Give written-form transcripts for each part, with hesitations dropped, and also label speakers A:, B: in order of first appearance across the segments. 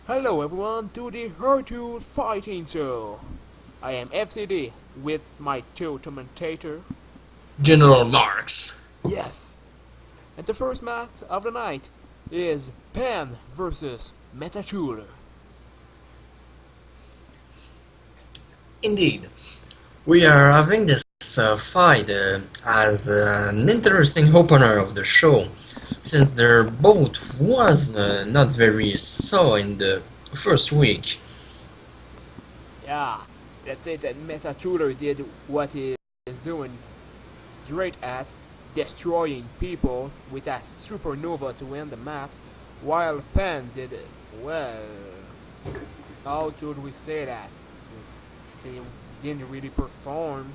A: Hello everyone to the Hercule fighting show. I am F.C.D with my two commentator.
B: GeneralMarx.
A: Yes, and the first match of the night is Pen versus Metatuler.
B: Indeed, we are having this fight as an interesting opener of the show, since their both was not very so in the first week.
A: Yeah, let's say that Metatuler did what he is doing great at, destroying people with a supernova to win the match, while Pen did, well, how should we say that? He didn't really perform.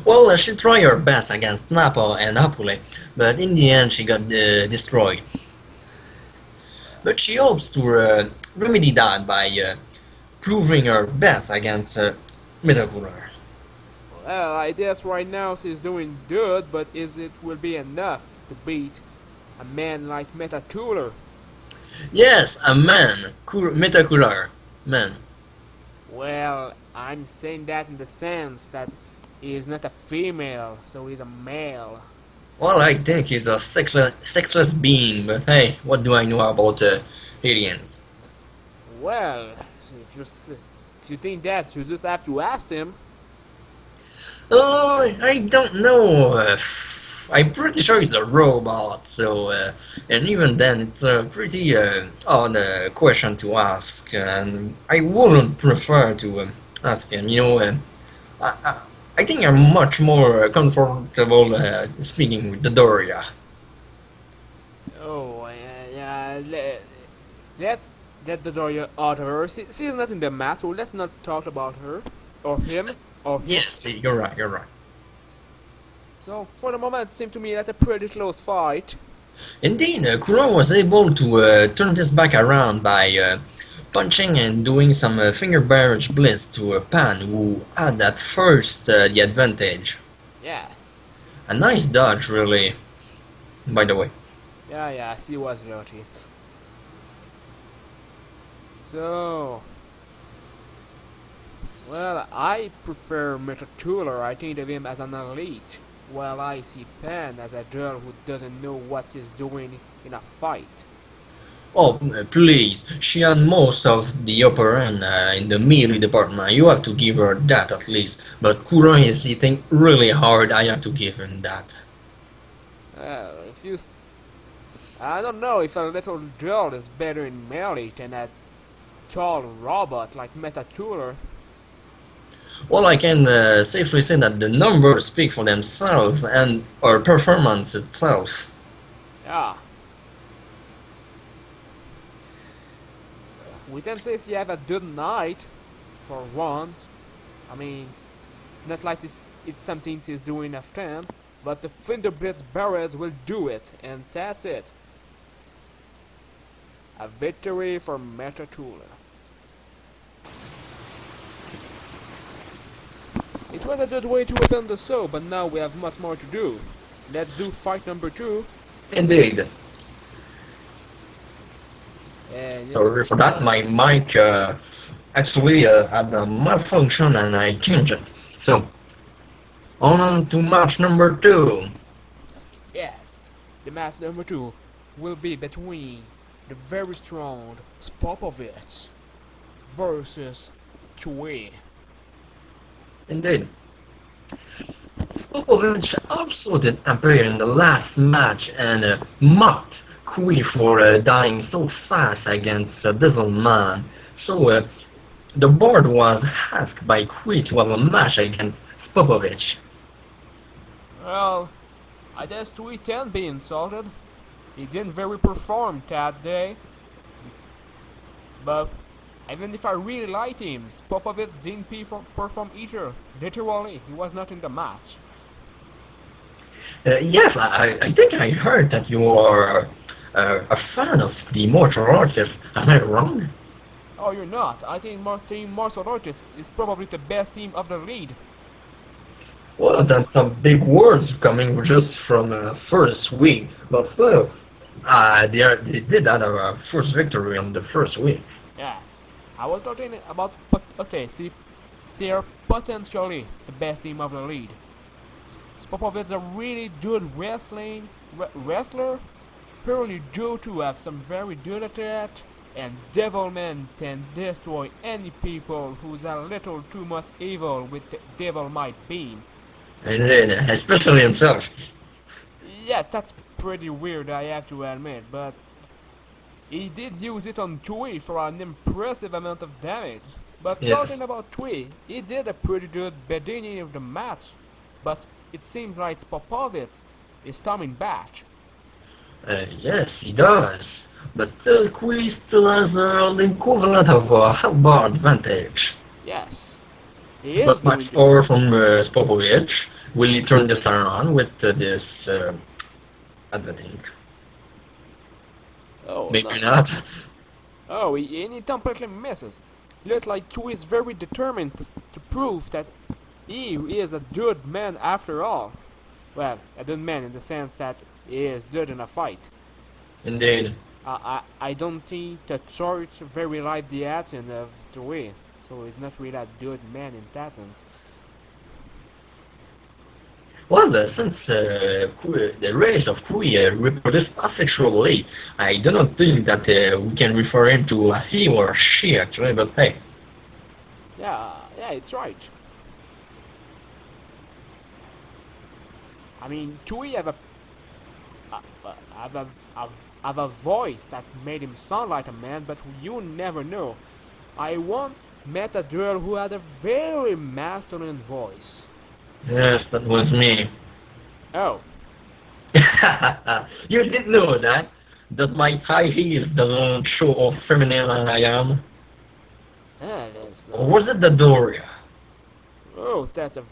B: Well, she tried her best against Napo and Apule, but in the end she got destroyed. But she hopes to remedy that by proving her best against Metacooler.
A: Well, I guess right now she's doing good, but is it will be enough to beat a man like Metatuler?
B: Yes, a man, Metacooler, man.
A: Well, I'm saying that in the sense that he is not a female, so he's a male.
B: Well, I think he's a sexless being, but hey, what do I know about aliens?
A: Well, if you think that, you just have to ask him.
B: Oh, I don't know. I'm pretty sure he's a robot, so, and even then, it's a pretty odd question to ask, and I wouldn't prefer to ask him. I, I, I think I'm much more comfortable speaking with the Doria.
A: Oh, yeah, let's get the door out of her. She's not in the match, so let's not talk about her, or him, or him.
B: Yes, you're right, you're right.
A: So, for the moment, it seemed to me that a pretty close fight.
B: Indeed, Kuro was able to turn this back around by punching and doing some finger barrage blitz to Pan, who had at first the advantage.
A: Yes.
B: A nice dodge, really, by the way.
A: Yeah, she was dirty. So, well, I prefer Metatuler. I think of him as an elite, while I see Pan as a girl who doesn't know what she's doing in a fight.
B: Oh, please, she had most of the upper end in the melee department. You have to give her that at least. But Kuro is hitting really hard, I have to give him that.
A: Well, I don't know if a little girl is better in melee than a tall robot like Metatuler.
B: Well, I can safely say that the numbers speak for themselves and her performance itself.
A: Yeah. We can say she have a good night, for once. I mean, not like it's something she's doing often, but the Finderblitz barrels will do it, and that's it. A victory for Metatuler. It was a good way to open the show, but now we have much more to do. Let's do fight number 2.
B: Indeed.
A: And
B: Sorry for that, my mic actually had a malfunction and I changed it. So, on to match number 2.
A: yes, the match number 2 will be between the very strong Spopovich versus Chue.
B: Indeed. Popovich also did appear in the last match and mocked Kui for dying so fast against Bizzleman. So the board was asked by Kui to have a match against Popovich.
A: Well, I guess Chue can be insulted. He didn't very perform that day. But even if I really liked him, Popovich didn't perform either. Literally, he was not in the match.
B: Yes, I think I heard that you are a fan of the martial artist. Am I wrong?
A: Oh, you're not. I think Team Martial Artists is probably the best team of the league.
B: Well, that's some big words coming just from first week, but still, they did have a first victory on the first week.
A: Yeah, I was talking about okay, see, they are potentially the best team of the league. Popovich is a really good wrestler, purely due to have some very good attack, and Devilman can destroy any people who's a little too much evil with the Devil Might Beam.
B: And especially himself.
A: Yeah, that's pretty weird, I have to admit, but he did use it on Tui for an impressive amount of damage. But
B: Yes.
A: talking about Tui, he did a pretty good beginning of the match, but it seems like Popovich is coming back.
B: Yes, he does. But Quiz still has the equivalent of a health bar advantage.
A: Yes, he is
B: But much
A: going to.
B: power from Spopovich. Will he turn this around with this advantage?
A: Oh,
B: Maybe
A: no.
B: not.
A: Oh, he completely misses. Looks like Tui is very determined to prove that he is a good man after all. Well, a good man in the sense that he is good in a fight.
B: Indeed.
A: I don't think that George very like the action of Tui, so he's not really a good man in that sense.
B: Well, since the race of Kui reproduced asexually, I do not think that we can refer him to a he or she actually, but hey.
A: Yeah, it's right. I mean, Tui have a voice that made him sound like a man, but you never know. I once met a girl who had a very masculine voice.
B: Yes, that was me.
A: Oh,
B: You did know that? That my high heels doesn't show how feminine I am?
A: that is.
B: Or was it the Doria?
A: Oh, that's a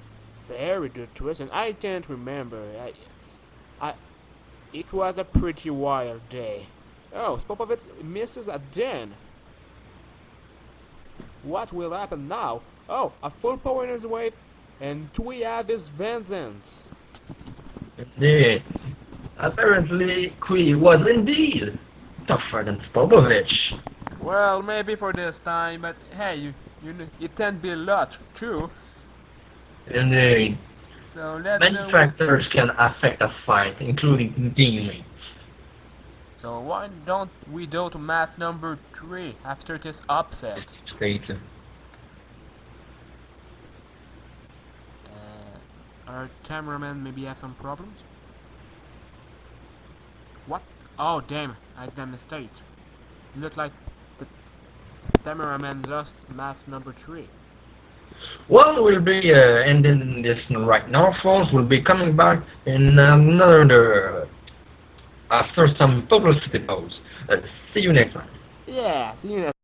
A: very good question. I can't remember. I, it was a pretty wild day. Oh, Spopovich misses again. What will happen now? Oh, a full power energy wave, and we have his vengeance.
B: Indeed. Apparently, Kui was indeed tougher than Spopovich.
A: Well, maybe for this time, but hey, it can be a lot too.
B: Indeed.
A: So let's
B: Many
A: do.
B: factors can affect a fight, including teammates.
A: So why don't we go to match number 3 after this upset?
B: State.
A: Our cameraman maybe have some problems. What? Oh damn! I did a mistake. Look like the cameraman lost match number 3.
B: Well, we'll be ending this right now, folks. We'll be coming back in another after some publicity pause. See you next time.
A: Yeah, see you next.